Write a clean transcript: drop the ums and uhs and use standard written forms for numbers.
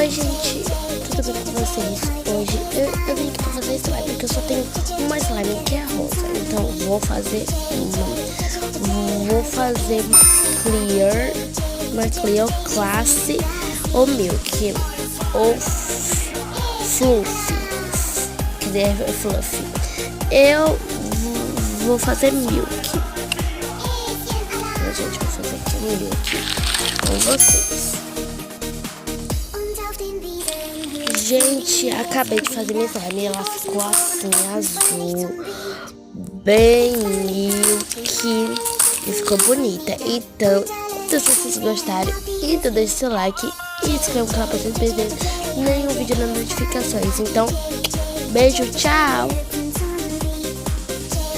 Oi gente, tudo bem com vocês? Hoje eu vim aqui pra fazer slime, porque eu só tenho uma slime que é rosa. Então vou fazer clear, uma clear classe ou milk ou fluffy, que deve é fluffy. Eu vou fazer milk. Então, gente, vou fazer aqui milk com vocês. Gente, acabei de fazer minha slime e ela ficou assim, azul, bem milk e ficou bonita. Então, se vocês gostarem, então deixe seu like e se inscreva no canal para vocês não perderem nenhum vídeo nas notificações. Então, beijo, tchau!